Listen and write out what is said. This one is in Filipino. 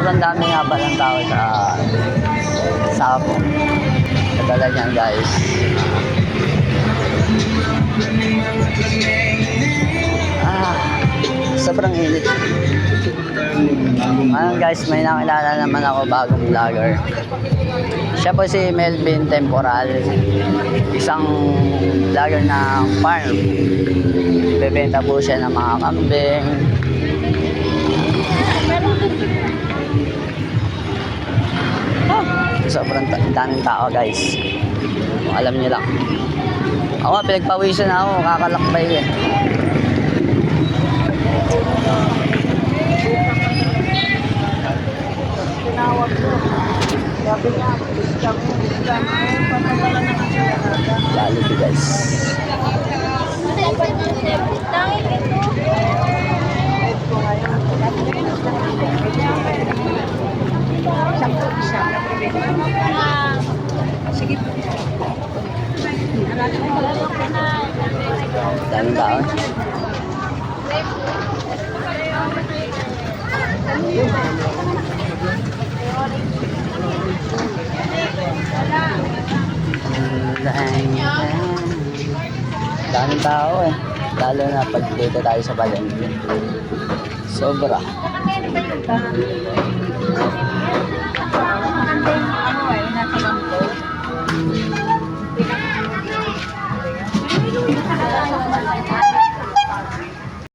sobrang dami nga ba ng tao sa Sapo. Katala niyan guys. Sobrang init. Ngayon guys, may nakilala naman ako bagong vlogger. Siya po si Melvin Temporal, isang vlogger ng farm. Bebenta po siya ng mga kambing. Sobrang daming tao guys. Kung alam niyo lang. Ako nga, pinagpawisan na ako, kakalakbay eh. Tinawag ko. Sabi niya, discount mo, discount mo. Papadala na kasi na. Quality guys. Tangin ito. Ito ko ngayon. Sampo isa. Sige po. Daming tao. Daming tao eh. Lalo na pag dito tayo sa palengke. Sobra.